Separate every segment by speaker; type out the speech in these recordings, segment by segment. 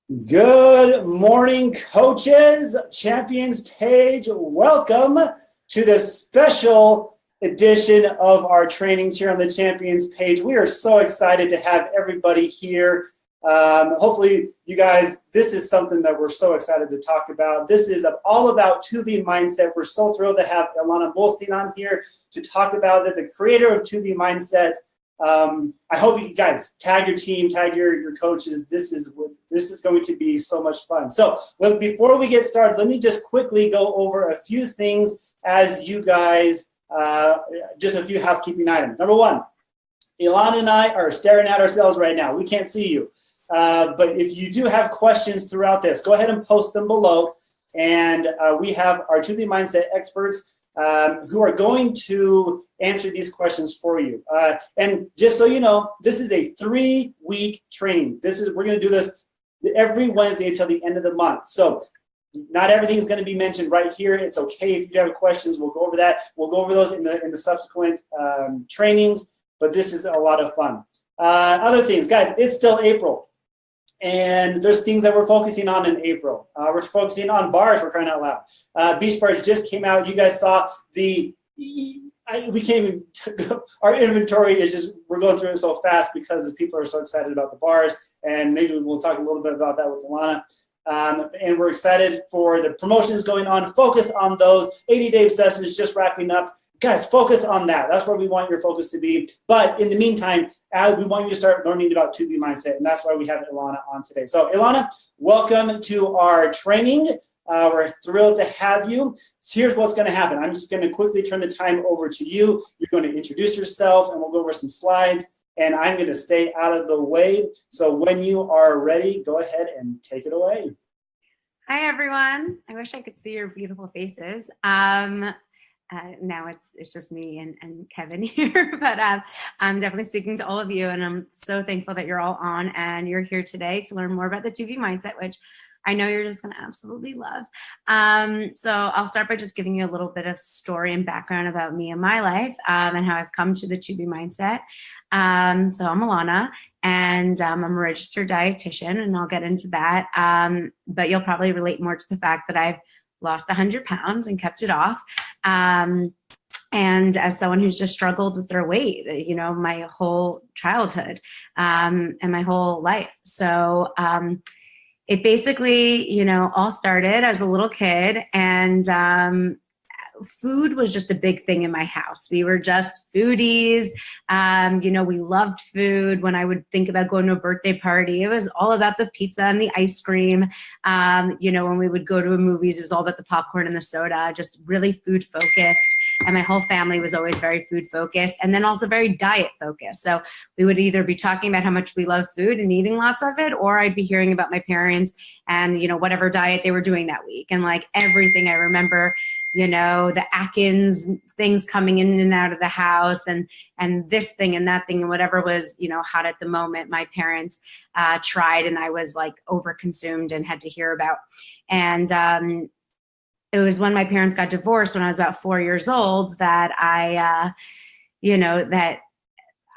Speaker 1: Good morning, coaches, champions page. Welcome to this special edition of our trainings here on the champions page. We are so excited to have everybody here. Hopefully you guys, this is something that we're so excited to talk about. This is all about 2B Mindset. We're so thrilled to have Ilana Muhlstein on here to talk about it, the creator of 2B Mindset. I hope you guys tag your team, tag your coaches. This is going to be so much fun. So before we get started, let me just quickly go over a few things as you guys, just a few housekeeping items. Number one, Ilana and I are staring at ourselves right now. We can't see you. But if you do have questions throughout this, go ahead and post them below. And we have our 2B Mindset experts who are going to answer these questions for you. And just so you know, this is a 3-week training. We're going to do this every Wednesday until the end of the month. So not everything is going to be mentioned right here. It's okay if you have questions. We'll go over that. We'll go over those in the subsequent trainings. But this is a lot of fun. Other things, guys, it's still April. And there's things that we're focusing on in April. We're focusing on bars, for crying out loud. Beach bars just came out. You guys saw we can't even, our inventory is just, we're going through it so fast because the people are so excited about the bars. And maybe we'll talk a little bit about that with Ilana. And we're excited for the promotions going on. Focus on those. 80-day sessions just wrapping up. Guys, focus on that. That's where we want your focus to be. But in the meantime, we want you to start learning about 2B Mindset, and that's why we have Ilana on today. So Ilana, welcome to our training. We're thrilled to have you. So here's what's going to happen. I'm just going to quickly turn the time over to you. You're going to introduce yourself, and we'll go over some slides, and I'm going to stay out of the way. So when you are ready, go ahead and take it away.
Speaker 2: Hi, everyone. I wish I could see your beautiful faces. Now it's just me and Kevin here, but I'm definitely speaking to all of you, and I'm so thankful that you're all on and you're here today to learn more about the 2B Mindset, which I know you're just going to absolutely love. So I'll start by just giving you a little bit of story and background about me and my life and how I've come to the 2B Mindset. So I'm Ilana, and I'm a registered dietitian, and I'll get into that. But you'll probably relate more to the fact that I've lost 100 pounds and kept it off. And as someone who's just struggled with their weight, my whole childhood and my whole life. So it basically, all started as a little kid, and food was just a big thing in my house. We were just foodies. We loved food. When I would think about going to a birthday party, it was all about the pizza and the ice cream. When we would go to movies, it was all about the popcorn and the soda, just really food focused. And my whole family was always very food focused, and then also very diet focused. So we would either be talking about how much we love food and eating lots of it, or I'd be hearing about my parents and, whatever diet they were doing that week. And like everything I remember, the Atkins things coming in and out of the house, and this thing and that thing and whatever was, hot at the moment, my parents tried, and I was like overconsumed and had to hear about. And it was when my parents got divorced when I was about 4 years old that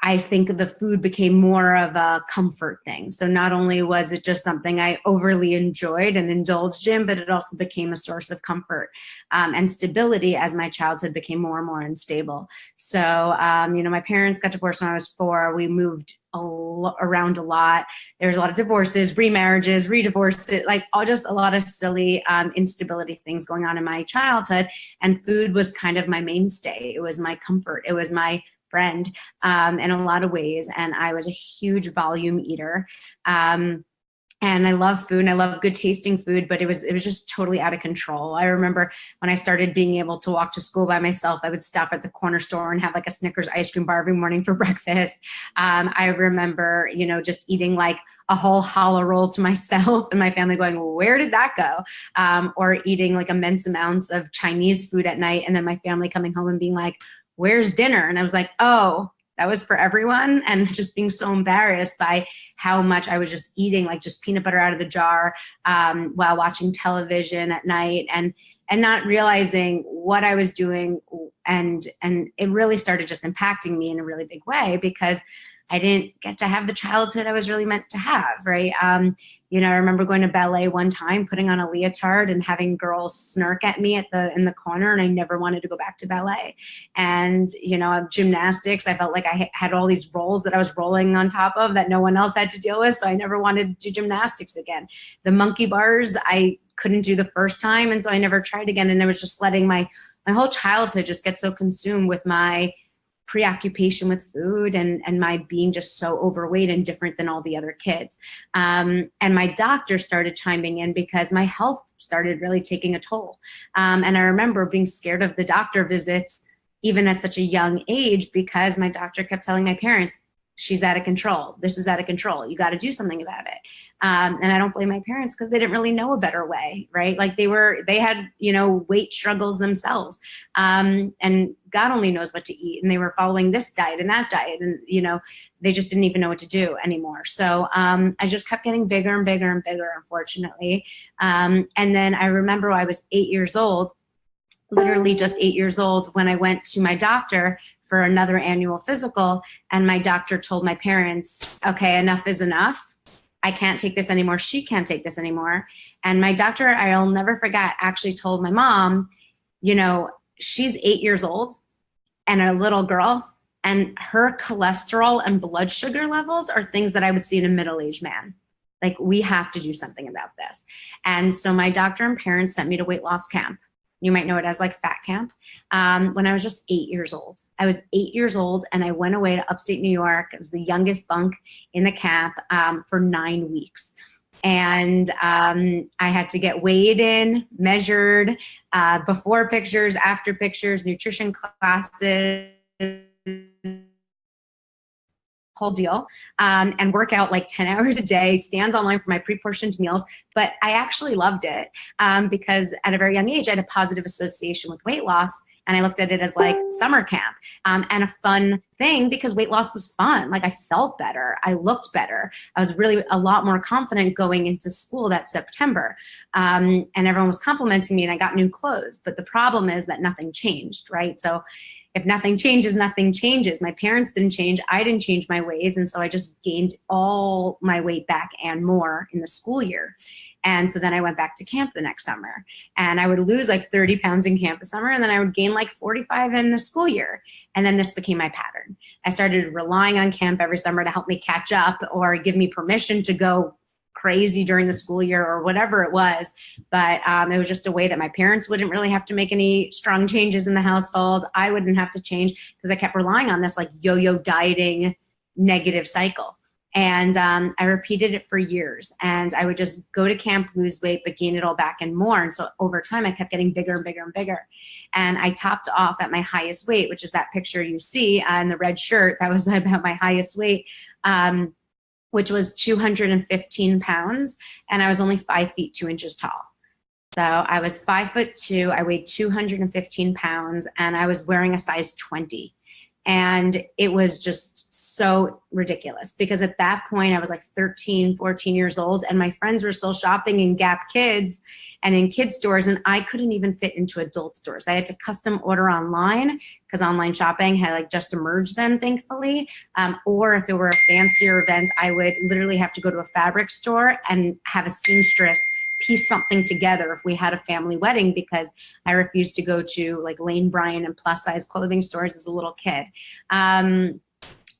Speaker 2: I think the food became more of a comfort thing. So not only was it just something I overly enjoyed and indulged in, but it also became a source of comfort and stability as my childhood became more and more unstable. So, my parents got divorced when I was 4. We moved around a lot. There was a lot of divorces, remarriages, redivorces, just a lot of silly instability things going on in my childhood. And food was kind of my mainstay. It was my comfort. It was my friend in a lot of ways, and I was a huge volume eater. And I love food, and I love good tasting food, but it was just totally out of control. I remember when I started being able to walk to school by myself, I would stop at the corner store and have like a Snickers ice cream bar every morning for breakfast. I remember, just eating like a whole challah roll to myself and my family going, well, where did that go? Or eating like immense amounts of Chinese food at night, and then my family coming home and being like, where's dinner? And I was like, oh, that was for everyone. And just being so embarrassed by how much I was just eating, like just peanut butter out of the jar while watching television at night, and not realizing what I was doing. And it really started just impacting me in a really big way, because I didn't get to have the childhood I was really meant to have, right? I remember going to ballet one time, putting on a leotard and having girls snark at me in the corner, and I never wanted to go back to ballet. And, gymnastics, I felt like I had all these rolls that I was rolling on top of that no one else had to deal with, so I never wanted to do gymnastics again. The monkey bars, I couldn't do the first time, and so I never tried again, and I was just letting my whole childhood just get so consumed with my preoccupation with food and my being just so overweight and different than all the other kids. And my doctor started chiming in because my health started really taking a toll. And I remember being scared of the doctor visits, even at such a young age, because my doctor kept telling my parents, she's out of control. This is out of control. You got to do something about it. And I don't blame my parents because they didn't really know a better way, right? Like they had, weight struggles themselves. And God only knows what to eat. And they were following this diet and that diet. And, they just didn't even know what to do anymore. So I just kept getting bigger and bigger and bigger, unfortunately. And then I remember I was 8 years old, literally just 8 years old, when I went to my doctor for another annual physical, and my doctor told my parents, okay, enough is enough. I can't take this anymore. She can't take this anymore. And my doctor, I'll never forget, actually told my mom, she's 8 years old and a little girl, and her cholesterol and blood sugar levels are things that I would see in a middle-aged man. Like, we have to do something about this. And so my doctor and parents sent me to weight loss camp. You might know it as like fat camp. When I was just 8 years old. I was 8 years old, and I went away to upstate New York. I was the youngest bunk in the camp for 9 weeks. And I had to get weighed in, measured, before pictures, after pictures, nutrition classes, whole deal, and work out like 10 hours a day, stand online for my pre-portioned meals. But I actually loved it because at a very young age, I had a positive association with weight loss. And I looked at it as like summer camp and a fun thing because weight loss was fun. Like, I felt better. I looked better. I was really a lot more confident going into school that September. And everyone was complimenting me, and I got new clothes. But the problem is that nothing changed, right? So if nothing changes, nothing changes. My parents didn't change. I didn't change my ways. And so I just gained all my weight back and more in the school year. And so then I went back to camp the next summer, and I would lose like 30 pounds in camp a summer, and then I would gain like 45 in the school year. And then this became my pattern. I started relying on camp every summer to help me catch up or give me permission to go crazy during the school year or whatever it was. But it was just a way that my parents wouldn't really have to make any strong changes in the household. I wouldn't have to change because I kept relying on this like yo-yo dieting negative cycle. And I repeated it for years, and I would just go to camp, lose weight, but gain it all back and more. And so over time, I kept getting bigger and bigger and bigger. And I topped off at my highest weight, which is that picture you see in the red shirt. That was about my highest weight, which was 215 pounds. And I was only 5 feet 2 inches tall. So I was 5'2". I weighed 215 pounds, and I was wearing a size 20. And it was just so ridiculous because at that point I was like 13, 14 years old, and my friends were still shopping in Gap Kids and in kids stores, and I couldn't even fit into adult stores. I had to custom order online because online shopping had like just emerged then, thankfully. Or if it were a fancier event, I would literally have to go to a fabric store and have a seamstress piece something together if we had a family wedding, because I refused to go to like Lane Bryant and plus size clothing stores as a little kid.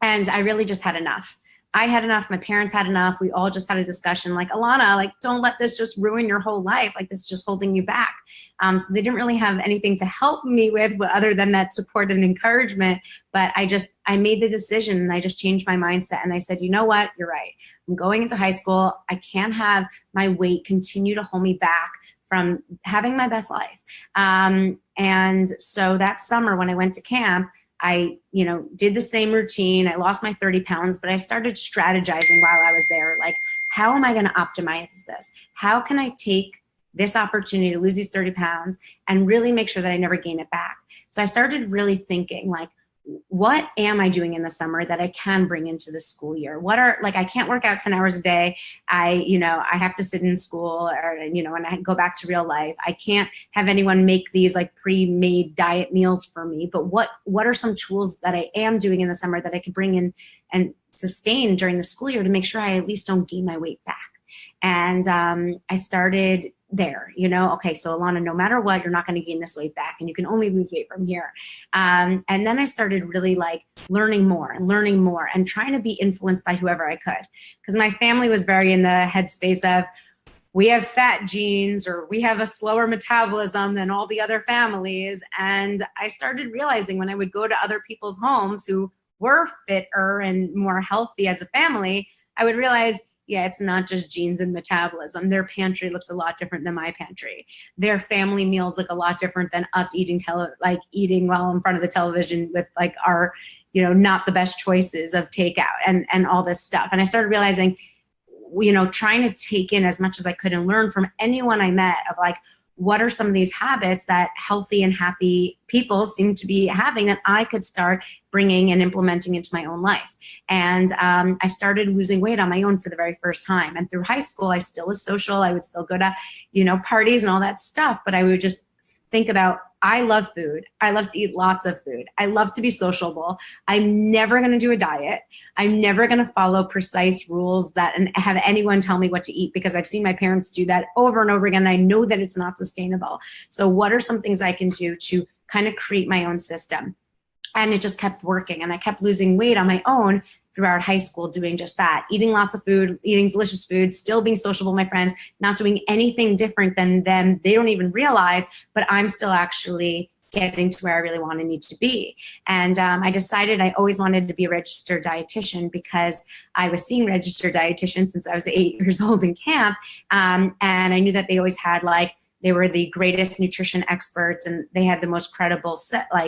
Speaker 2: And I really just had enough. I had enough. My parents had enough. We all just had a discussion like, Ilana, like, don't let this just ruin your whole life. Like, this is just holding you back. So they didn't really have anything to help me with other than that support and encouragement. But I made the decision, and I just changed my mindset. And I said, you know what? You're right. I'm going into high school. I can't have my weight continue to hold me back from having my best life. And so that summer when I went to camp, I, did the same routine. I lost my 30 pounds, but I started strategizing while I was there. Like, how am I going to optimize this? How can I take this opportunity to lose these 30 pounds and really make sure that I never gain it back? So I started really thinking like, what am I doing in the summer that I can bring into the school year? I can't work out 10 hours a day. I have to sit in school and I go back to real life. I can't have anyone make these like pre-made diet meals for me. But what are some tools that I am doing in the summer that I could bring in and sustain during the school year to make sure I at least don't gain my weight back. And I started there, okay, so Ilana, no matter what, you're not going to gain this weight back and you can only lose weight from here. And then I started really like learning more and trying to be influenced by whoever I could. Because my family was very in the headspace of, we have fat genes or we have a slower metabolism than all the other families. And I started realizing when I would go to other people's homes who were fitter and more healthy as a family, I would realize, yeah, it's not just genes and metabolism. Their pantry looks a lot different than my pantry. Their family meals look a lot different than us eating while in front of the television with like our, not the best choices of takeout and all this stuff. And I started realizing, trying to take in as much as I could and learn from anyone I met of like, what are some of these habits that healthy and happy people seem to be having that I could start bringing and implementing into my own life. And I started losing weight on my own for the very first time. And through high school, I still was social. I would still go to, parties and all that stuff. But I would just think about, I love food. I love to eat lots of food. I love to be sociable. I'm never going to do a diet. I'm never going to follow precise rules and have anyone tell me what to eat, because I've seen my parents do that over and over again. And I know that it's not sustainable. So what are some things I can do to kind of create my own system? And it just kept working. And I kept losing weight on my own throughout high school, doing just that, eating lots of food, eating delicious food, still being sociable with my friends, not doing anything different than them. They don't even realize, but I'm still actually getting to where I really want to need to be. And I decided I always wanted to be a registered dietitian because I was seeing registered dietitians since I was 8 years old in camp. And I knew that they always had they were the greatest nutrition experts and they had the most credible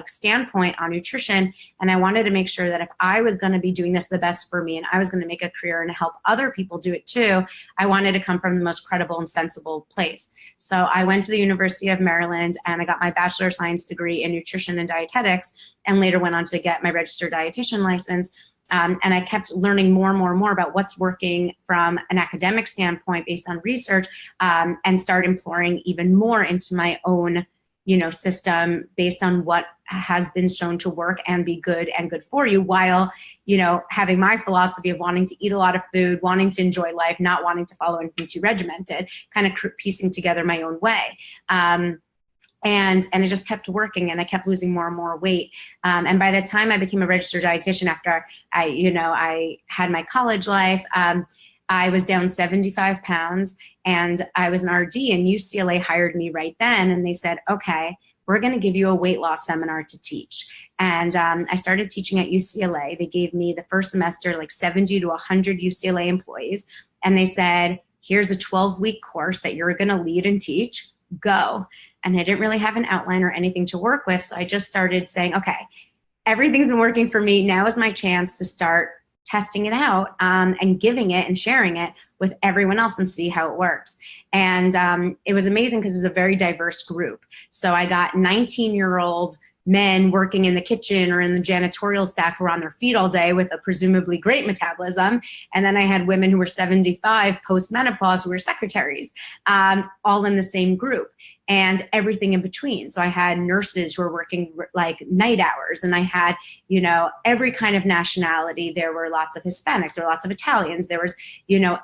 Speaker 2: standpoint on nutrition. And I wanted to make sure that if I was going to be doing this the best for me and I was going to make a career and help other people do it too, I wanted to come from the most credible and sensible place. So I went to the University of Maryland and I got my Bachelor of Science degree in nutrition and dietetics, and later went on to get my registered dietitian license. And I kept learning more and more and more about what's working from an academic standpoint based on research, and start imploring even more into my own, system based on what has been shown to work and be good and good for you, while, having my philosophy of wanting to eat a lot of food, wanting to enjoy life, not wanting to follow anything too regimented, kind of piecing together my own way. And it just kept working, and I kept losing more and more weight. And by the time I became a registered dietitian, after I had my college life, I was down 75 pounds, and I was an RD, and UCLA hired me right then, and they said, okay, we're going to give you a weight loss seminar to teach. And I started teaching at UCLA. They gave me the first semester 70 to 100 UCLA employees, and they said, here's a 12-week course that you're going to lead and teach. Go. And I didn't really have an outline or anything to work with. So I just started saying, okay, everything's been working for me. Now is my chance to start testing it out, and giving it and sharing it with everyone else and see how it works. And it was amazing because it was a very diverse group. So I got 19-year-old men working in the kitchen or in the janitorial staff who were on their feet all day with a presumably great metabolism. And then I had women who were 75 post-menopause who were secretaries, all in the same group, and everything in between. So I had nurses who were working night hours, and I had, every kind of nationality. There were lots of Hispanics, there were lots of Italians, there was,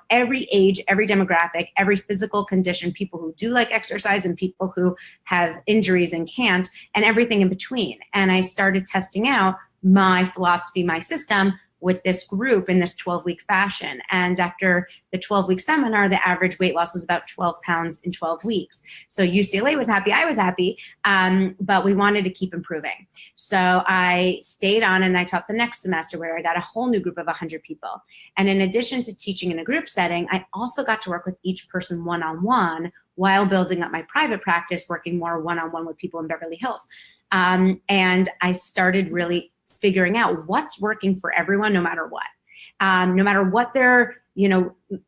Speaker 2: every age, every demographic, every physical condition, people who do like exercise and people who have injuries and can't, and everything in between. And I started testing out my philosophy, my system with this group in this 12-week fashion. And after the 12-week seminar, the average weight loss was about 12 pounds in 12 weeks. So UCLA was happy, I was happy, but we wanted to keep improving. So I stayed on, and I taught the next semester, where I got a whole new group of 100 people. And in addition to teaching in a group setting, I also got to work with each person one-on-one while building up my private practice, working more one-on-one with people in Beverly Hills. And I started really figuring out what's working for everyone, no matter what their,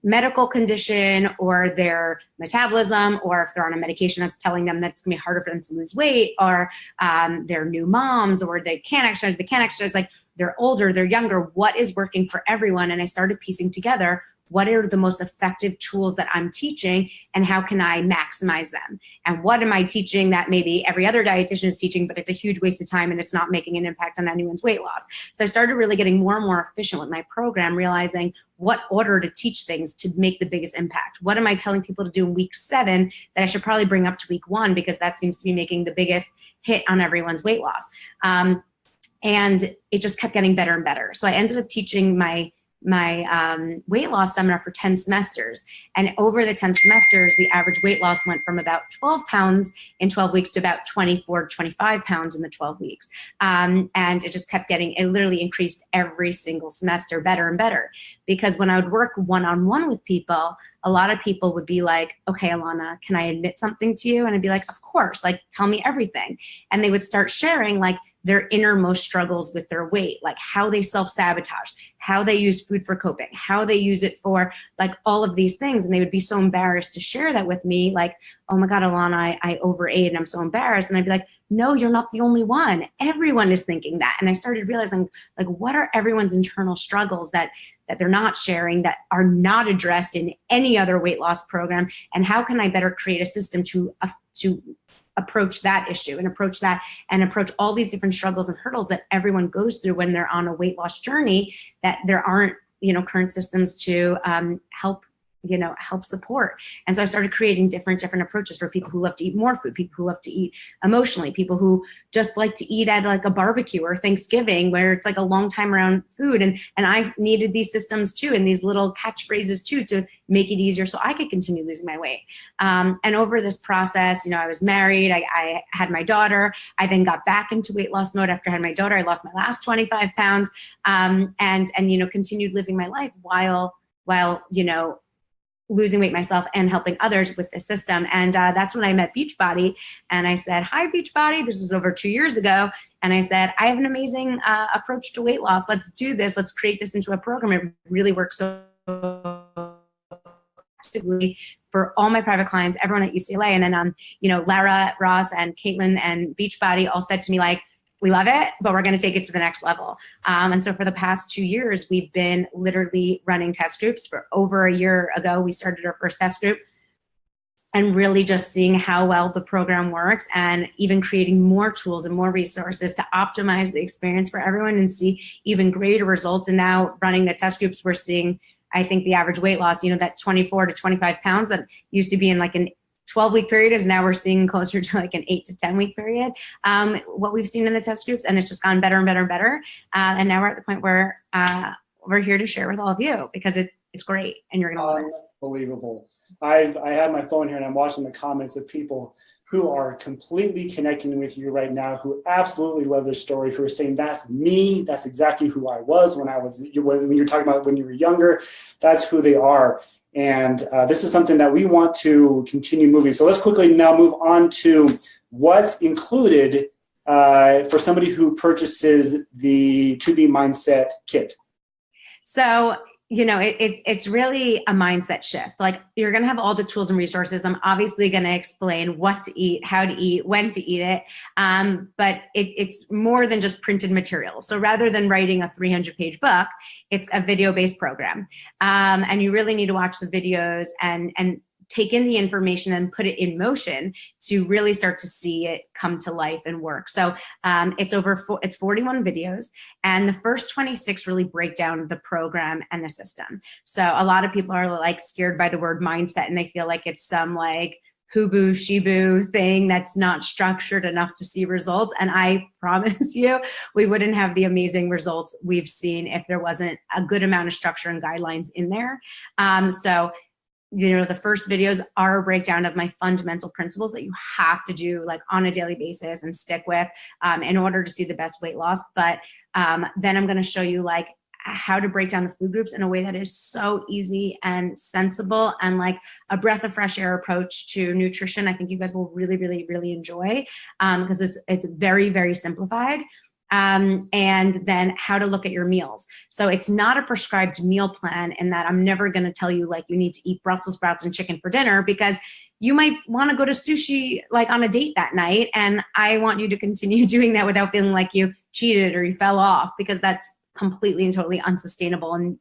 Speaker 2: medical condition or their metabolism, or if they're on a medication that's telling them that it's gonna be harder for them to lose weight, or they're new moms, or they can't exercise, they're older, they're younger, what is working for everyone. And I started piecing together what are the most effective tools that I'm teaching and how can I maximize them? And what am I teaching that maybe every other dietitian is teaching, but it's a huge waste of time and it's not making an impact on anyone's weight loss. So I started really getting more and more efficient with my program, realizing what order to teach things to make the biggest impact. What am I telling people to do in week 7 that I should probably bring up to week 1 because that seems to be making the biggest hit on everyone's weight loss. And it just kept getting better and better. So I ended up teaching my weight loss seminar for 10 semesters. And over the 10 semesters, the average weight loss went from about 12 pounds in 12 weeks to about 24, 25 pounds in the 12 weeks. And it just kept getting, it literally increased every single semester better and better. Because when I would work one-on-one with people, a lot of people would be like, okay, Ilana, can I admit something to you? And I'd be like, of course, like, tell me everything. And they would start sharing like their innermost struggles with their weight, like how they self-sabotage, how they use food for coping, how they use it for like all of these things. And they would be so embarrassed to share that with me, like, oh my God, Ilana, I overate and I'm so embarrassed. And I'd be like, no, you're not the only one. Everyone is thinking that. And I started realizing, like, what are everyone's internal struggles that they're not sharing, that are not addressed in any other weight loss program? And how can I better create a system to approach that issue and approach all these different struggles and hurdles that everyone goes through when they're on a weight loss journey, that there aren't, current systems to help support. And so I started creating different approaches for people who love to eat more food, people who love to eat emotionally, people who just like to eat at like a barbecue or Thanksgiving where it's like a long time around food. And I needed these systems too, and these little catchphrases too, to make it easier so I could continue losing my weight. And over this process, I was married, I had my daughter. I then got back into weight loss mode after I had my daughter. I lost my last 25 pounds, and continued living my life while losing weight myself and helping others with the system. And that's when I met Beachbody. And I said, hi, Beachbody. This was over 2 years ago. And I said, I have an amazing approach to weight loss. Let's do this. Let's create this into a program. It really works so effectively for all my private clients, everyone at UCLA. And then, Lara, Ross, and Caitlin and Beachbody all said to me, like, we love it, but we're going to take it to the next level. And so for the past 2 years, we've been literally running test groups. For over a year ago, we started our first test group, and really just seeing how well the program works, and even creating more tools and more resources to optimize the experience for everyone and see even greater results. And now running the test groups, we're seeing, I think, the average weight loss, that 24 to 25 pounds that used to be in like an 12-week period is now we're seeing closer to like an 8 to 10-week period, what we've seen in the test groups, and it's just gone better and better and better. And now we're at the point where we're here to share with all of you because it's great and you're going to love it.
Speaker 1: Unbelievable. I have my phone here and I'm watching the comments of people who are completely connecting with you right now, who absolutely love this story, who are saying, that's me, that's exactly who I was when you're talking about when you were younger, that's who they are. And this is something that we want to continue moving. So let's quickly now move on to what's included for somebody who purchases the 2B Mindset Kit.
Speaker 2: So, it's really a mindset shift. Like, you're going to have all the tools and resources. I'm obviously going to explain what to eat, how to eat, when to eat it. But it's more than just printed material. So rather than writing a 300-page book, it's a video-based program. And you really need to watch the videos and take in the information and put it in motion to really start to see it come to life and work. So it's 41 videos, and the first 26 really break down the program and the system. So a lot of people are like scared by the word mindset, and they feel like it's some like hoo-boo, she-boo thing that's not structured enough to see results. And I promise you, we wouldn't have the amazing results we've seen if there wasn't a good amount of structure and guidelines in there. The first videos are a breakdown of my fundamental principles that you have to do like on a daily basis and stick with in order to see the best weight loss. But then I'm going to show you like how to break down the food groups in a way that is so easy and sensible and like a breath of fresh air approach to nutrition. I think you guys will really, really, really enjoy because it's very, very simplified. And then how to look at your meals. So it's not a prescribed meal plan in that I'm never going to tell you like you need to eat Brussels sprouts and chicken for dinner, because you might want to go to sushi like on a date that night. And I want you to continue doing that without feeling like you cheated or you fell off, because that's completely and totally unsustainable and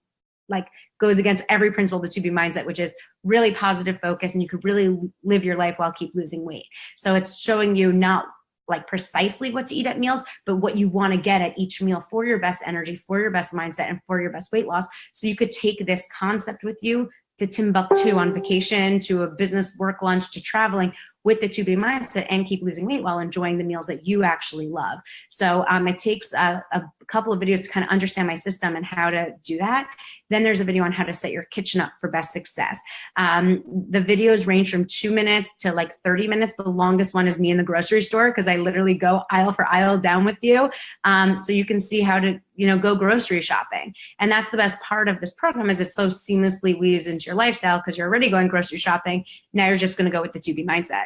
Speaker 2: like goes against every principle of the 2B mindset, which is really positive focus, and you could really live your life while keep losing weight. So it's showing you not like precisely what to eat at meals, but what you want to get at each meal for your best energy, for your best mindset, and for your best weight loss. So you could take this concept with you to Timbuktu on vacation, to a business work lunch, to traveling with the 2B mindset and keep losing weight while enjoying the meals that you actually love. So it takes a couple of videos to kind of understand my system and how to do that. Then there's a video on how to set your kitchen up for best success. The videos range from 2 minutes to like 30 minutes. The longest one is me in the grocery store, because I literally go aisle for aisle down with you. So you can see how to, go grocery shopping. And that's the best part of this program, is it so seamlessly weaves into your lifestyle, because you're already going grocery shopping. Now you're just going to go with the 2B mindset.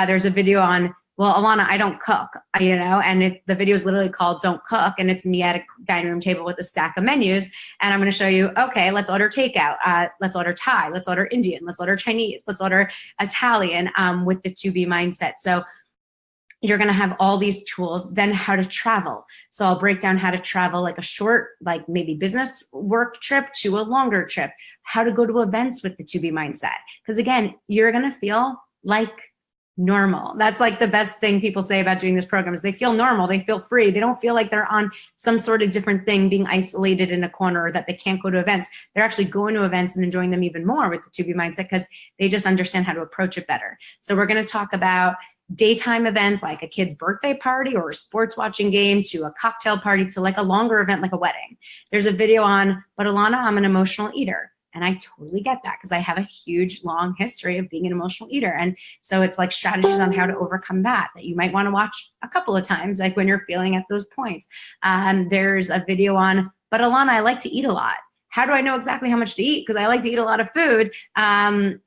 Speaker 2: There's a video on, well, Ilana, I don't cook, and the video is literally called Don't Cook, and it's me at a dining room table with a stack of menus, and I'm going to show you, okay, let's order takeout, let's order Thai, let's order Indian, let's order Chinese, let's order Italian, with the 2B mindset. So you're going to have all these tools. Then how to travel. So I'll break down how to travel, like a short, like maybe business work trip to a longer trip, how to go to events with the 2B mindset. Because again, you're going to feel like normal. That's like the best thing people say about doing this program, is they feel normal, they feel free, they don't feel like they're on some sort of different thing, being isolated in a corner, or that they can't go to events. They're actually going to events and enjoying them even more with the 2B mindset, because they just understand how to approach it better. So we're going to talk about daytime events like a kid's birthday party or a sports watching game, to a cocktail party, to like a longer event like a wedding. There's a video on, but Ilana, I'm an emotional eater. And I totally get that, because I have a huge, long history of being an emotional eater. And so it's like strategies on how to overcome that you might want to watch a couple of times, like when you're feeling at those points. There's a video on, but Ilana, I like to eat a lot. How do I know exactly how much to eat? Because I like to eat a lot of food. And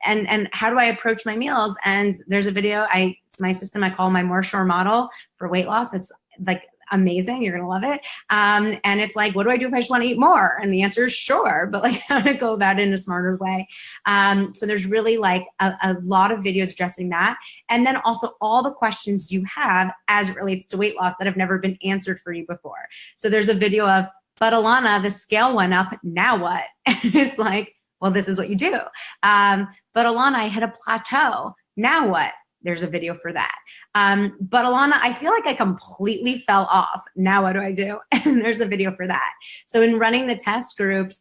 Speaker 2: how do I approach my meals? And there's a video, it's my system I call my More Sure model for weight loss. It's like amazing. You're going to love it. And it's like, what do I do if I just want to eat more? And the answer is sure, but like how to go about it in a smarter way. So there's really like a lot of videos addressing that. And then also all the questions you have as it relates to weight loss that have never been answered for you before. So there's a video of, but Ilana, the scale went up, now what? It's like, well, this is what you do. But Ilana, I hit a plateau, now what? There's a video for that. But Ilana, I feel like I completely fell off. Now what do I do? And there's a video for that. So in running the test groups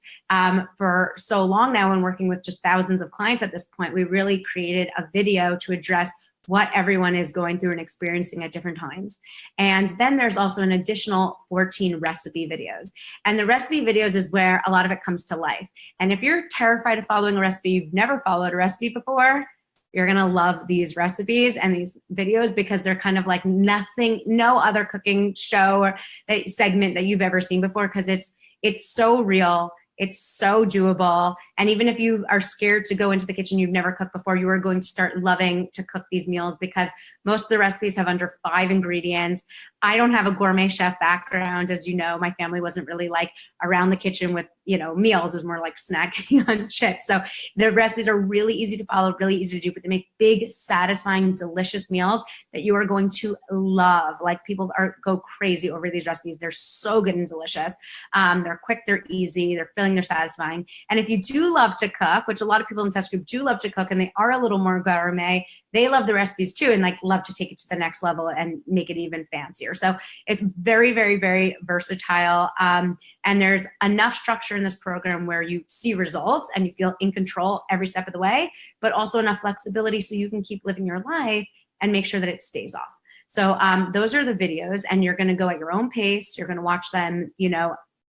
Speaker 2: for so long now, and working with just thousands of clients at this point, we really created a video to address what everyone is going through and experiencing at different times. And then there's also an additional 14 recipe videos. And the recipe videos is where a lot of it comes to life. And if you're terrified of following a recipe, you've never followed a recipe before, you're going to love these recipes and these videos, because they're kind of like no other cooking show or segment that you've ever seen before, because it's so real. It's so doable. And even if you are scared to go into the kitchen, you've never cooked before, you are going to start loving to cook these meals, because most of the recipes have under 5 ingredients. I don't have a gourmet chef background. As you know, my family wasn't really like around the kitchen with, meals. It was more like snacking on chips. So the recipes are really easy to follow, really easy to do, but they make big, satisfying, delicious meals that you are going to love. Like people go crazy over these recipes. They're so good and delicious. They're quick, they're easy, they're filling, they're satisfying. And if you do love to cook, which a lot of people in the test group do love to cook, and they are a little more gourmet, they love the recipes too, and like love to take it to the next level and make it even fancier. So it's very, very, very versatile. And there's enough structure in this program where you see results and you feel in control every step of the way, but also enough flexibility so you can keep living your life and make sure that it stays off. So those are the videos, and you're going to go at your own pace. You're going to watch them,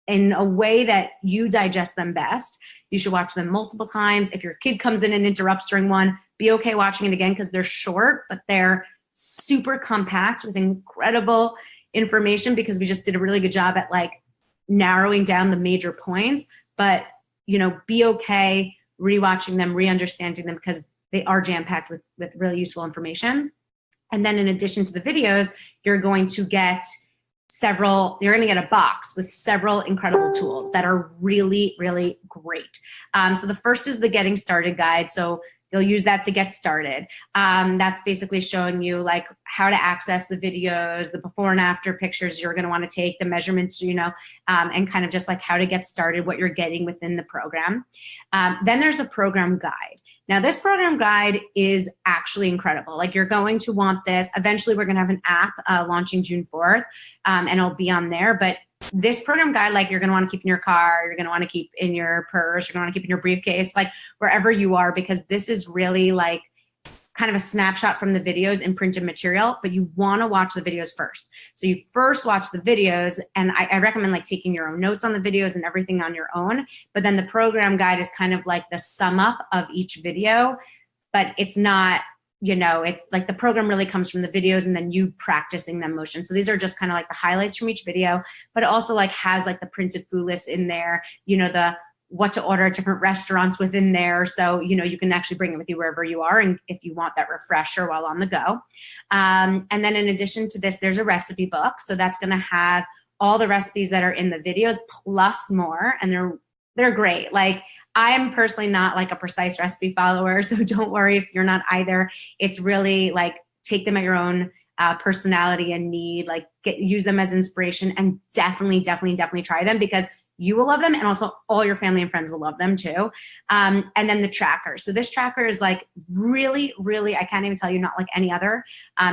Speaker 2: in a way that you digest them best. You should watch them multiple times. If your kid comes in and interrupts during one, be okay watching it again, because they're short, but they're super compact with incredible information, because we just did a really good job at like narrowing down the major points. But, be okay rewatching them, re-understanding them, because they are jam-packed with really useful information. And then in addition to the videos, you're going to get a box with several incredible tools that are really, really great. So the first is the Getting Started guide. So you'll use that to get started. That's basically showing you like how to access the videos, the before and after pictures you're going to want to take, the measurements, and kind of just like how to get started, what you're getting within the program. Then there's a program guide. Now, this program guide is actually incredible. Like, you're going to want this. Eventually, we're going to have an app launching June 4th, and it'll be on there. But this program guide, like, you're going to want to keep in your car, you're going to want to keep in your purse, you're going to want to keep in your briefcase, like wherever you are, because this is really like kind of a snapshot from the videos in printed material, but you want to watch the videos first. So you first watch the videos, and I recommend like taking your own notes on the videos and everything on your own. But then the program guide is kind of like the sum up of each video, but it's not, it's like the program really comes from the videos and then you practicing them motion. So these are just kind of like the highlights from each video, but it also like has like the printed food list in there, the what to order at different restaurants within there. So, you can actually bring it with you wherever you are, and if you want that refresher while on the go. And then in addition to this, there's a recipe book. So that's going to have all the recipes that are in the videos plus more, and they're great. Like, I am personally not like a precise recipe follower, so don't worry if you're not either. It's really like take them at your own personality and need, like use them as inspiration, and definitely try them, because you will love them, and also all your family and friends will love them too. And then the tracker. So this tracker is like really, I can't even tell you, not like any other.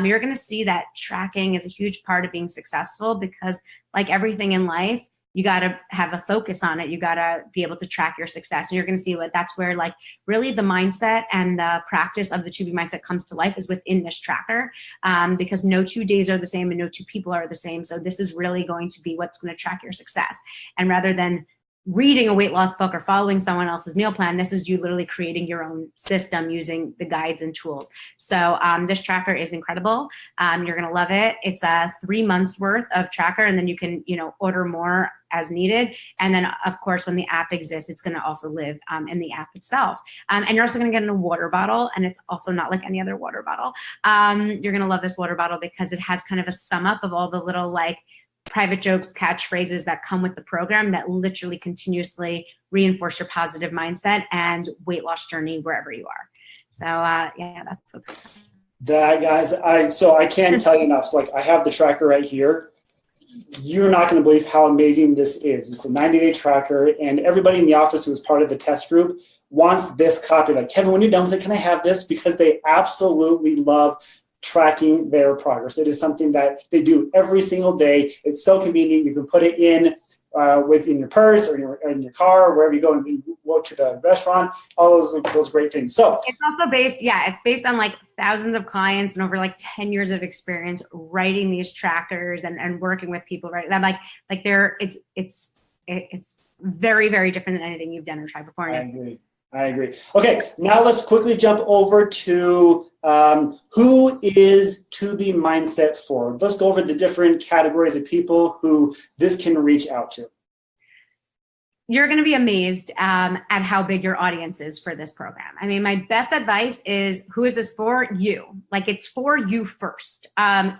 Speaker 2: You're going to see that tracking is a huge part of being successful, because like everything in life, you got to have a focus on it. You got to be able to track your success. And you're going to see that's where like really the mindset and the practice of the 2B mindset comes to life, is within this tracker, because no 2 days are the same and no 2 people are the same. So this is really going to be what's going to track your success. And rather than reading a weight loss book or following someone else's meal plan, this is you literally creating your own system using the guides and tools. So this tracker is incredible. You're going to love it. It's a 3 months worth of tracker, and then you can, order more as needed. And then of course, when the app exists, it's going to also live in the app itself. And you're also going to get a water bottle, and it's also not like any other water bottle. You're going to love this water bottle because it has kind of a sum up of all the little like private jokes, catchphrases that come with the program that literally continuously reinforce your positive mindset and weight loss journey wherever you are. So yeah, that's what
Speaker 1: that, guys. I can't tell you enough. So, like, I have the tracker right here. You're not going to believe how amazing this is. It's a 90-day tracker, and everybody in the office who was part of the test group wants this copy. Like, Kevin, when you're done with it, can I have this? Because they absolutely love tracking their progress. It is something that they do every single day. It's so convenient. You can put it in in your purse or in your car, or wherever you go and you go to the restaurant, all those great things. So
Speaker 2: it's also based on like thousands of clients and over like 10 years of experience writing these trackers and working with people, right? That it's very, very different than anything you've done or tried before.
Speaker 1: I agree. Okay, now let's quickly jump over to who is 2B Mindset for. Let's go over the different categories of people who this can reach out to.
Speaker 2: You're going to be amazed at how big your audience is for this program. I mean, my best advice is, who is this for? You. Like, it's for you first.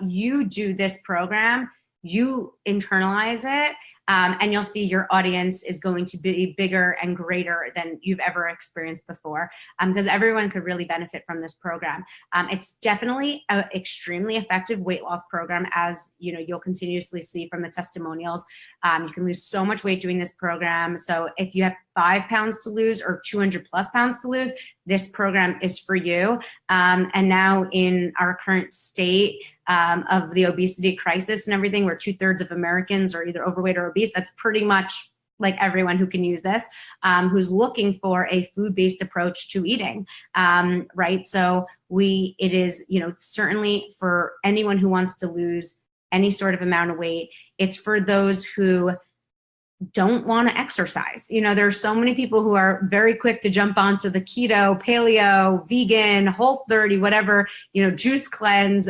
Speaker 2: You do this program, you internalize it, and you'll see your audience is going to be bigger and greater than you've ever experienced before, because everyone could really benefit from this program. It's definitely an extremely effective weight loss program, as you'll continuously see from the testimonials. You can lose so much weight doing this program. So if you have 5 pounds to lose or 200 plus pounds to lose, this program is for you. And now in our current state of the obesity crisis and everything, where 2/3 of Americans are either overweight or obese, that's pretty much like everyone who can use this, who's looking for a food-based approach to eating, right? So it is, certainly for anyone who wants to lose any sort of amount of weight. It's for those who don't want to exercise. There's so many people who are very quick to jump onto the keto, paleo, vegan, Whole30, whatever, juice cleanse,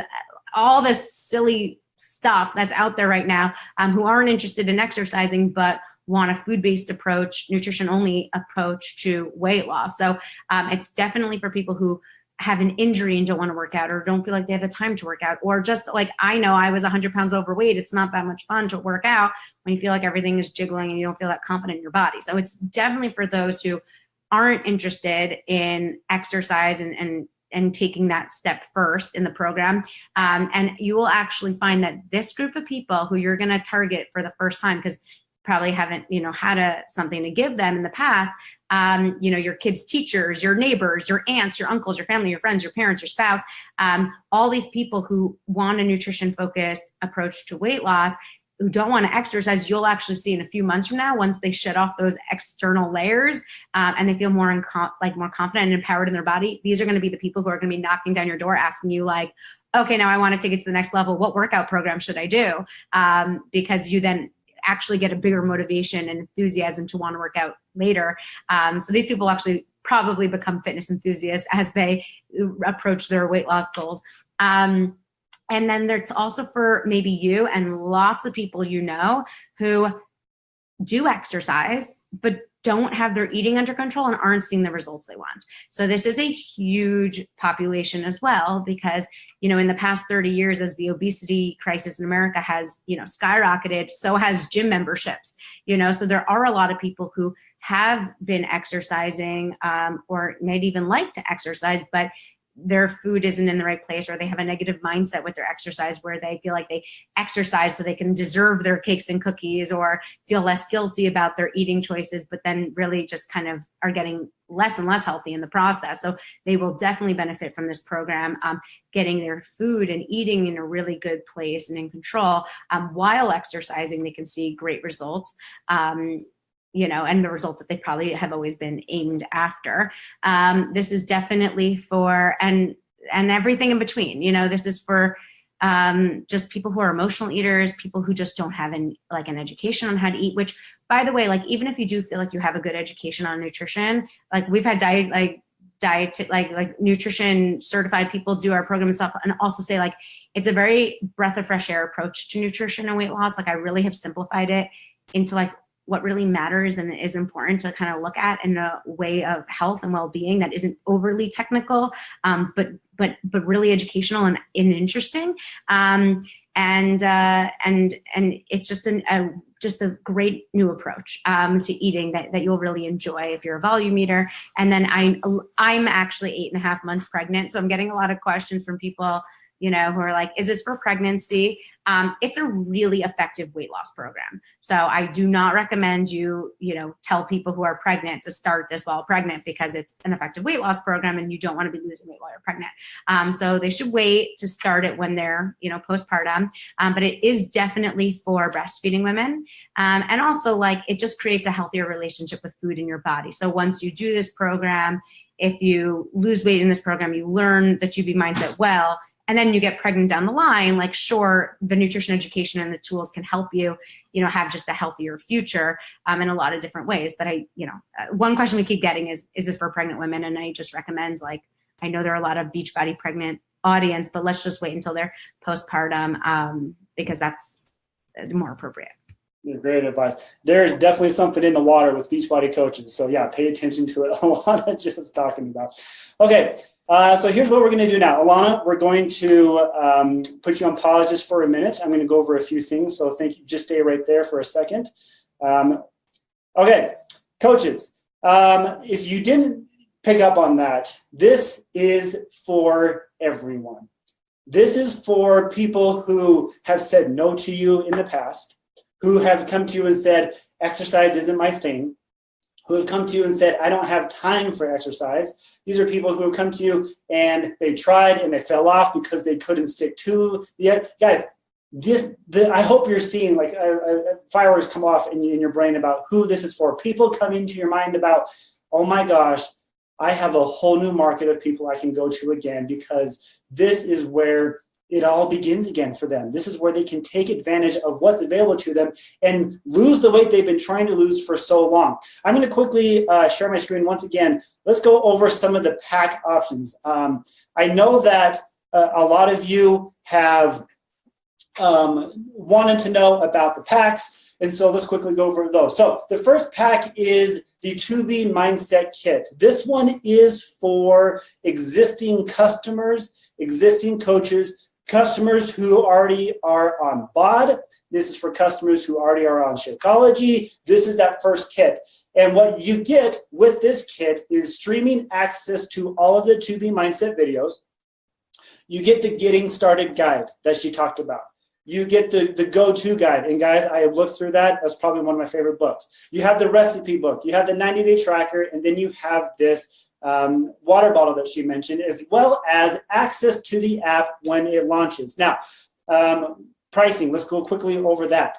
Speaker 2: all this silly stuff that's out there right now, who aren't interested in exercising, but want a food-based approach, nutrition-only approach to weight loss. So it's definitely for people who have an injury and don't want to work out, or don't feel like they have the time to work out, or just like, I know I was 100 pounds overweight. It's not that much fun to work out when you feel like everything is jiggling and you don't feel that confident in your body. So it's definitely for those who aren't interested in exercise and taking that step first in the program. And you will actually find that this group of people who you're going to target for the first time, because probably haven't, had something to give them in the past, your kids' teachers, your neighbors, your aunts, your uncles, your family, your friends, your parents, your spouse, all these people who want a nutrition-focused approach to weight loss, who don't want to exercise, you'll actually see in a few months from now, once they shed off those external layers and they feel more more confident and empowered in their body, these are going to be the people who are going to be knocking down your door asking you like, okay, now I want to take it to the next level. What workout program should I do? Because you then actually get a bigger motivation and enthusiasm to want to work out later. So these people actually probably become fitness enthusiasts as they approach their weight loss goals. And then there's also for maybe you and lots of people who do exercise, but don't have their eating under control and aren't seeing the results they want. So this is a huge population as well, because, in the past 30 years, as the obesity crisis in America has, skyrocketed, so has gym memberships, so there are a lot of people who have been exercising or might even like to exercise, but their food isn't in the right place, or they have a negative mindset with their exercise where they feel like they exercise so they can deserve their cakes and cookies, or feel less guilty about their eating choices, but then really just kind of are getting less and less healthy in the process. So they will definitely benefit from this program, getting their food and eating in a really good place and in control. While exercising, they can see great results. And the results that they probably have always been aimed after. This is definitely for, and everything in between, this is for just people who are emotional eaters, people who just don't have an education on how to eat, which, by the way, even if you do feel like you have a good education on nutrition, we've had nutrition certified people do our program and stuff, and also say it's a very breath of fresh air approach to nutrition and weight loss. I really have simplified it into what really matters and is important to kind of look at in a way of health and well-being that isn't overly technical, but really educational and interesting. And it's just a great new approach to eating that you'll really enjoy if you're a volume eater. And then I'm actually 8.5 months pregnant, so I'm getting a lot of questions from people who are like, is this for pregnancy? It's a really effective weight loss program. So I do not recommend you tell people who are pregnant to start this while pregnant, because it's an effective weight loss program and you don't want to be losing weight while you're pregnant. So they should wait to start it when they're, postpartum. But it is definitely for breastfeeding women. And also it just creates a healthier relationship with food in your body. So once you do this program, if you lose weight in this program, you learn the 2B mindset well, and then you get pregnant down the line, sure, the nutrition education and the tools can help you, have just a healthier future in a lot of different ways. But one question we keep getting is this for pregnant women? And I just recommend, I know there are a lot of Beachbody pregnant audience, but let's just wait until they're postpartum because that's more appropriate.
Speaker 1: Great advice. There's definitely something in the water with Beachbody coaches. So yeah, pay attention to it. Ilana just talking about. Okay. So here's what we're going to do now. Ilana, we're going to put you on pause just for a minute. I'm going to go over a few things. So thank you. Just stay right there for a second. Okay. Coaches, if you didn't pick up on that, this is for everyone. This is for people who have said no to you in the past, who have come to you and said, exercise isn't my thing, who have come to you and said, I don't have time for exercise. These are people who have come to you and they tried and they fell off because they couldn't stick to the guys. I hope you're seeing fireworks come off in your brain about who this is for. People come into your mind about, oh my gosh, I have a whole new market of people I can go to again, because this is where it all begins again for them. This is where they can take advantage of what's available to them and lose the weight they've been trying to lose for so long. I'm going to quickly share my screen once again. Let's go over some of the pack options. I know that a lot of you have wanted to know about the packs, and so let's quickly go over those. So the first pack is the 2B Mindset Kit. This one is for existing customers, existing coaches, customers who already are on BOD. This is for customers who already are on Shakeology. This is that first kit. And what you get with this kit is streaming access to all of the 2B Mindset videos. You get the Getting Started guide that she talked about. You get the go-to guide. And guys, I have looked through that. That's probably one of my favorite books. You have the recipe book. You have the 90-day tracker. And then you have this water bottle that she mentioned, as well as access to the app when it launches. Now, pricing, let's go quickly over that.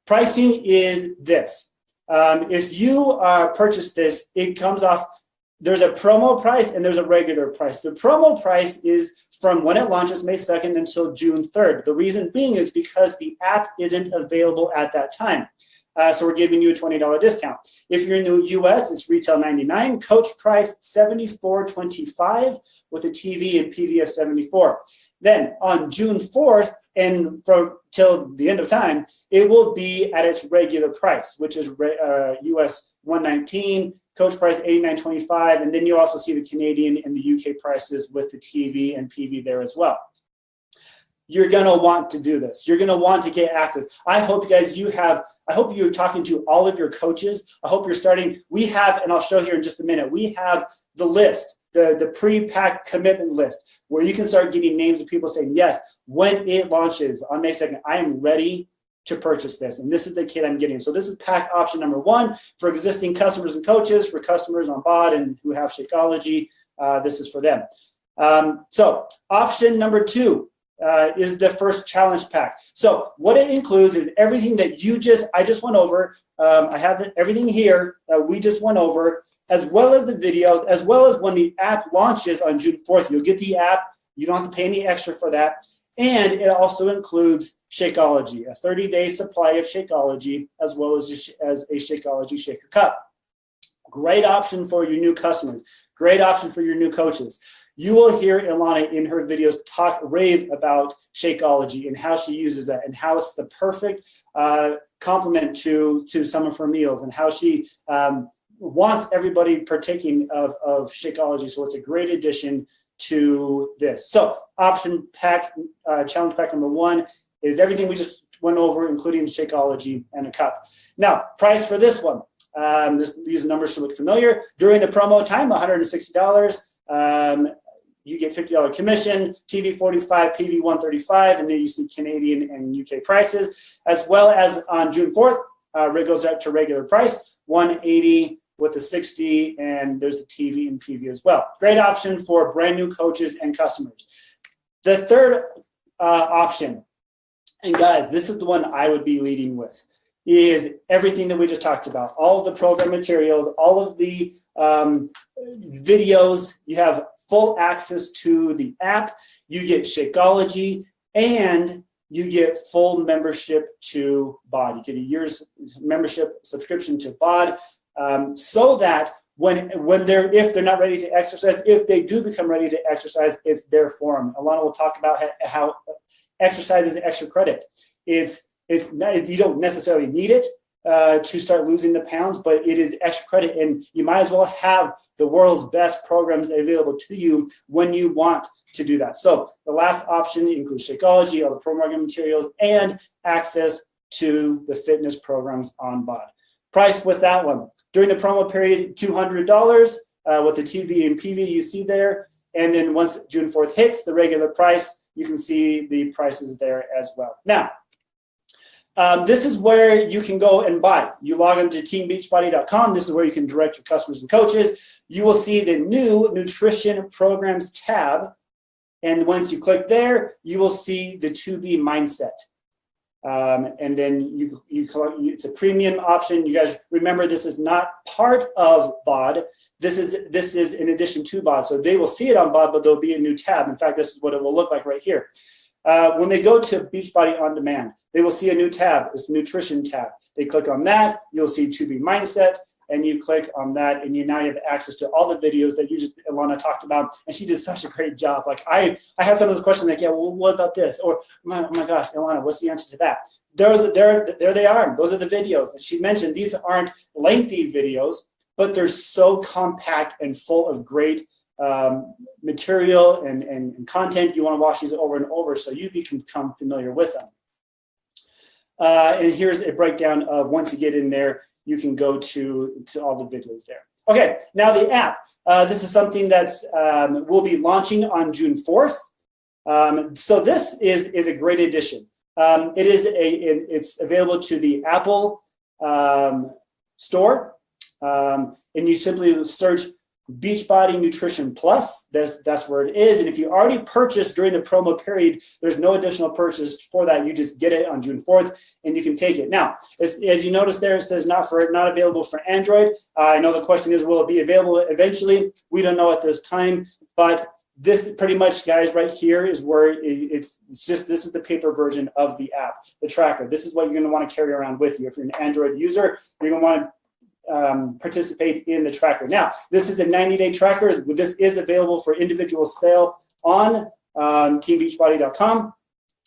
Speaker 1: Pricing is this. If you purchase this, it comes off, there's a promo price and there's a regular price. The promo price is from when it launches May 2nd until June 3rd. The reason being is because the app isn't available at that time. So we're giving you a $20 discount. If you're in the US, it's retail $99, coach price $74.25 with a TV and PV of $74. Then on June 4th and till the end of time, it will be at its regular price, which is US $119, coach price $89.25, and then you also see the Canadian and the UK prices with the TV and PV there as well. You're going to want to do this. You're going to want to get access. I hope, guys, I hope you're talking to all of your coaches. I hope you're starting. We have, and I'll show here in just a minute, we have the list, the pre-packed commitment list, where you can start getting names of people saying, yes, when it launches on May 2nd, I am ready to purchase this. And this is the kit I'm getting. So this is pack option number 1 for existing customers and coaches, for customers on BOD and who have Shakeology. This is for them. So option number 2 is the first challenge pack. So what it includes is everything that I just went over. I have everything here that we just went over, as well as the videos, as well as when the app launches on June 4th. You'll get the app. You don't have to pay any extra for that. And it also includes Shakeology, a 30-day supply of Shakeology, as well as a Shakeology shaker cup. Great option for your new customers. Great option for your new coaches. You will hear Ilana in her videos rave about Shakeology and how she uses that and how it's the perfect complement to some of her meals and how she wants everybody partaking of Shakeology. So it's a great addition to this. So option pack, challenge pack number 1 is everything we just went over, including Shakeology and a cup. Now, price for this one. These numbers should look familiar. During the promo time, $160. You get $50 commission, TV $45, PV $135, and then you see Canadian and UK prices, as well as on June 4th, it goes up to regular price, $180 with the 60, and there's the TV and PV as well. Great option for brand new coaches and customers. The third option, and guys, this is the one I would be leading with, is everything that we just talked about, all of the program materials, all of the videos. You have full access to the app, you get Shakeology, and you get full membership to BOD. You get a year's membership subscription to BOD, so that if they're not ready to exercise, if they do become ready to exercise, it's there for them. Ilana will talk about how exercise is extra credit. You don't necessarily need it to start losing the pounds, but it is extra credit, and you might as well have the world's best programs available to you when you want to do that. So the last option includes Shakeology, all the program materials, and access to the fitness programs on BOD. Price with that one, during the promo period, $200 with the TV and PV you see there. And then once June 4th hits, the regular price, you can see the prices there as well. Now, this is where you can go and buy. You log into teambeachbody.com. This is where you can direct your customers and coaches. You will see the new nutrition programs tab. And once you click there, you will see the 2B mindset. And then it's a premium option. You guys remember, this is not part of BOD. This is in addition to BOD. So they will see it on BOD, but there'll be a new tab. In fact, this is what it will look like right here. When they go to Beachbody On Demand, they will see a new tab. It's the nutrition tab. They click on that, you'll see 2B Mindset, and you click on that, and now you have access to all the videos that Ilana talked about, and she did such a great job. Like I have some of those questions like, yeah, well, what about this? Or, oh my gosh, Ilana, what's the answer to that? There they are. Those are the videos. And she mentioned these aren't lengthy videos, but they're so compact and full of great material and content. You want to watch these over and over so you become familiar with them. And here's a breakdown of once you get in there, you can go to all the videos there. Okay, now the app. This is something that's will be launching on June 4th. So this is a great addition. It's available to the Apple store, and you simply search Beachbody Nutrition Plus. That's where it is. And if you already purchased during the promo period, there's no additional purchase for that. You just get it on June 4th, and you can take it. Now, as you notice there, it says not available for Android. I know the question is, will it be available eventually? We don't know at this time, but this pretty much, guys, right here is where this is the paper version of the app, the tracker. This is what you're going to want to carry around with you. If you're an Android user, you're going to want to participate in the tracker. Now, this is a 90-day tracker. This is available for individual sale on teambeachbody.com.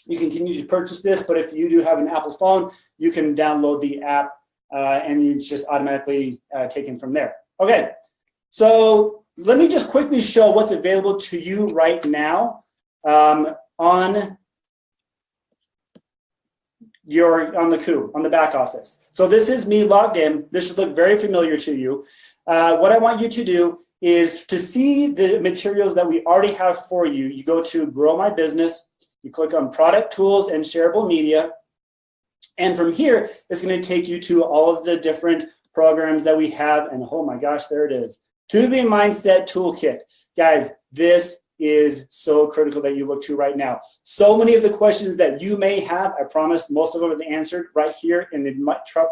Speaker 1: You can continue to purchase this, but if you do have an Apple phone, you can download the app and it's just automatically taken from there. Okay, so let me just quickly show what's available to you right now on the back office. So this is me logged in. This should look very familiar to you. What I want you to do is to see the materials that we already have for you. You go to Grow My Business, you click on Product Tools and Shareable Media, and from here, it's going to take you to all of the different programs that we have, and oh my gosh, there it is. To Be Mindset Toolkit. Guys, this is so critical that you look to right now. So many of the questions that you may have, I promise most of them are answered right here in the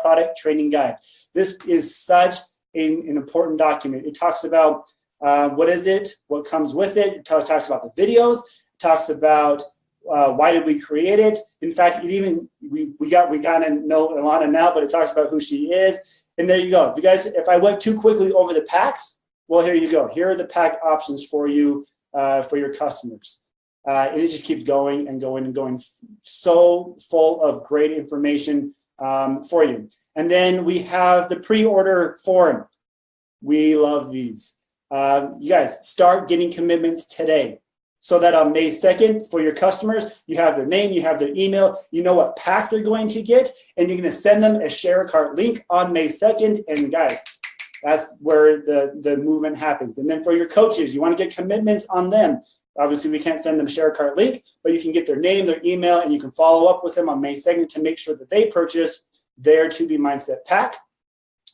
Speaker 1: product training guide. This is such an important document. It talks about what is it, what comes with it. It talks about the videos. It talks about why did we create it. In fact, we got to know Ilana now, but it talks about who she is. And there you go. You guys, if I went too quickly over the packs, well, here you go. Here are the pack options for you. For your customers. And it just keeps going and going and going. So full of great information for you. And then we have the pre-order form. We love these. You guys, start getting commitments today so that on May 2nd for your customers, you have their name, you have their email, you know what pack they're going to get, and you're going to send them a share a cart link on May 2nd. And guys, that's where the movement happens. And then for your coaches, you want to get commitments on them. Obviously, we can't send them share a cart link, but you can get their name, their email, and you can follow up with them on May 2nd to make sure that they purchase their To Be Mindset pack.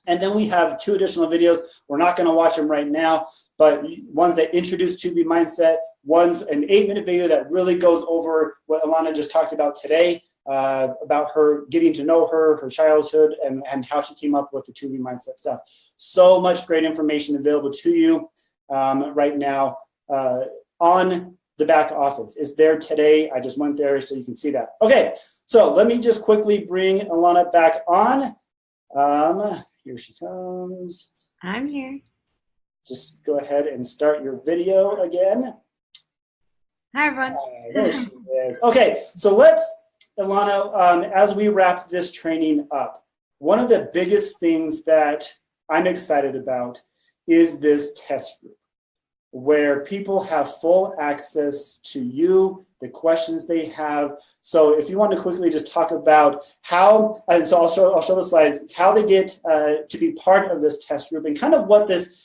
Speaker 1: And then we have 2 additional videos. We're not going to watch them right now, but ones that introduce To Be Mindset, an 8-minute video that really goes over what Ilana just talked about today, about her getting to know her childhood, and how she came up with the To Be Mindset stuff. So much great information available to you right now on the back office. It's there today. I just went there so you can see that. Okay, so let me just quickly bring Ilana back on. Here she comes.
Speaker 2: I'm here.
Speaker 1: Just go ahead and start your video again.
Speaker 2: Hi, everyone.
Speaker 1: There she is. Okay, so let's, Ilana, as we wrap this training up, one of the biggest things that I'm excited about is this test group where people have full access to you, the questions they have. So if you want to quickly just talk about how, and so I'll show the slide, how they get to be part of this test group, and kind of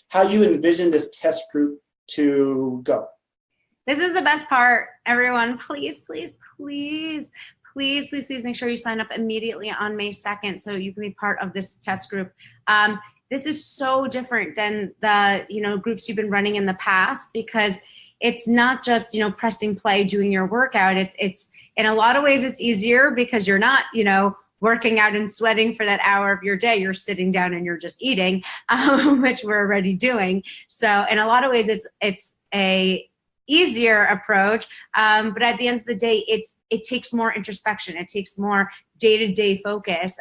Speaker 1: how you envision this test group to go.
Speaker 2: This is the best part, everyone. Please, please, please, please, please, please make sure you sign up immediately on May 2nd so you can be part of this test group. This is so different than the groups you've been running in the past, because it's not just pressing play, doing your workout. It's in a lot of ways it's easier because you're not working out and sweating for that hour of your day. You're sitting down and you're just eating, which we're already doing. So in a lot of ways it's a easier approach, but at the end of the day, it takes more introspection. It takes more day-to-day focus,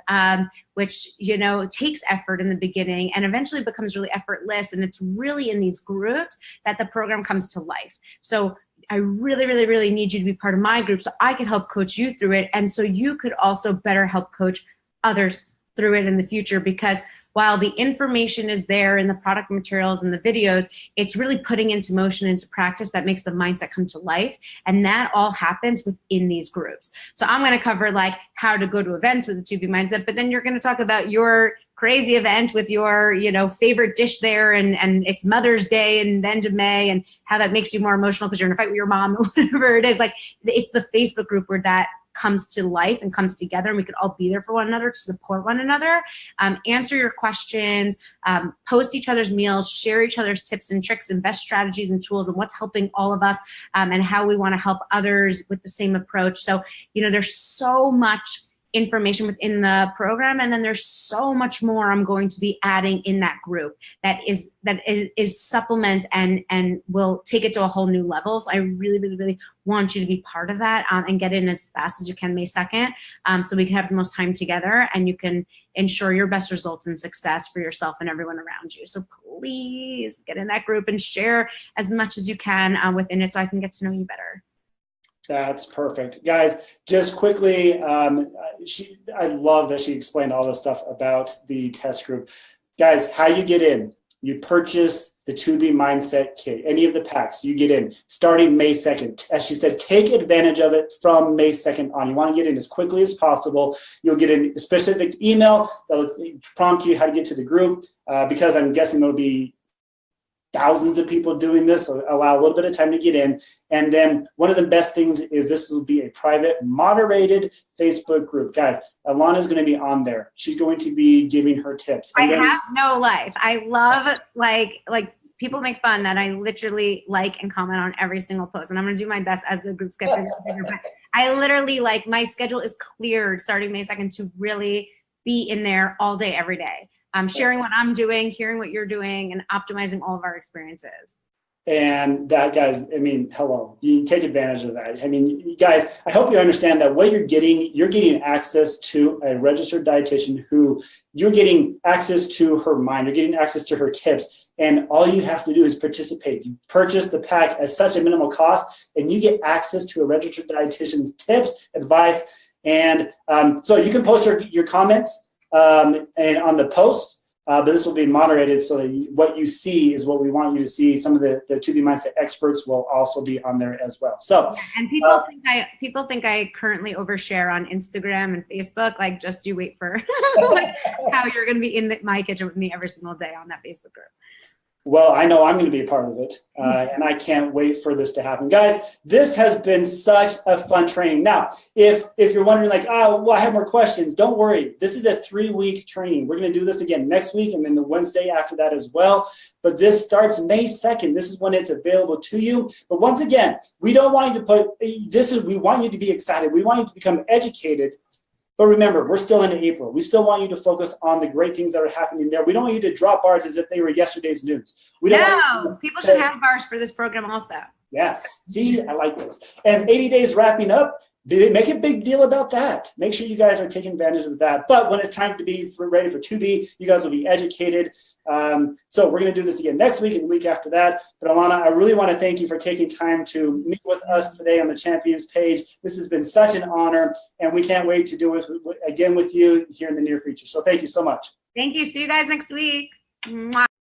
Speaker 2: which takes effort in the beginning and eventually becomes really effortless. And it's really in these groups that the program comes to life. So I really, really, really need you to be part of my group so I can help coach you through it, and so you could also better help coach others through it in the future. Because while the information is there in the product materials and the videos, it's really putting into motion, into practice that makes the mindset come to life. And that all happens within these groups. So I'm going to cover how to go to events with the To Be Mindset, but then you're going to talk about your crazy event with your, favorite dish there, and it's Mother's Day and the end of May, and how that makes you more emotional because you're in a fight with your mom or whatever it is. Like, it's the Facebook group where that comes to life and comes together, and we could all be there for one another to support one another, answer your questions, post each other's meals, share each other's tips and tricks and best strategies and tools and what's helping all of us, and how we want to help others with the same approach. So, there's so much information within the program, and then there's so much more I'm going to be adding in that group that is supplement and will take it to a whole new level. So I really, really, really want you to be part of that, and get in as fast as you can May 2nd, so we can have the most time together and you can ensure your best results and success for yourself and everyone around you. So please get in that group and share as much as you can within it so I can get to know you better.
Speaker 1: That's perfect. Guys, just quickly, I love that she explained all this stuff about the test group. Guys, how you get in, you purchase the 2B Mindset Kit, any of the packs, you get in starting May 2nd. As she said, take advantage of it from May 2nd on. You want to get in as quickly as possible. You'll get a specific email that will prompt you how to get to the group, because I'm guessing there'll be thousands of people doing this, so allow a little bit of time to get in. And then one of the best things is this will be a private, moderated Facebook group. Guys, Ilana's going to be on there. She's going to be giving her tips.
Speaker 2: And I have no life. I love, like people make fun that I literally like and comment on every single post. And I'm going to do my best as the groups get bigger. But I literally, my schedule is cleared starting May 2nd to really be in there all day, every day. Sharing what I'm doing, hearing what you're doing, and optimizing all of our experiences. And
Speaker 1: that, guys, hello. You take advantage of that. You guys, I hope you understand that what you're getting access to a registered dietitian who you're getting access to her mind, you're getting access to her tips, and all you have to do is participate. You purchase the pack at such a minimal cost, and you get access to a registered dietitian's tips, advice, and so you can post your comments and on the post, but this will be moderated so that what you see is what we want you to see. Some of the 2B Mindset experts will also be on there as well. So,
Speaker 2: and people think I currently overshare on Instagram and Facebook. Like, just you wait for how you're going to be in my kitchen with me every single day on that Facebook group.
Speaker 1: Well, I know I'm going to be a part of it, and I can't wait for this to happen. Guys, this has been such a fun training. Now, if you're wondering, I have more questions, don't worry. This is a 3-week training. We're going to do this again next week and then the Wednesday after that as well. But this starts May 2nd. This is when it's available to you. But once again, we don't want you to we want you to be excited. We want you to become educated. But remember, we're still in April. We still want you to focus on the great things that are happening there. We don't want you to drop bars as if they were yesterday's news. People should have bars for this program also. Yes. See, I like this. And 80 days wrapping up, make a big deal about that. Make sure you guys are taking advantage of that. But when it's time to be ready for 2B, you guys will be educated. So we're going to do this again next week and the week after that. But Ilana, I really want to thank you for taking time to meet with us today on the Champions page. This has been such an honor, and we can't wait to do it again with you here in the near future. So thank you so much. Thank you. See you guys next week. Mwah.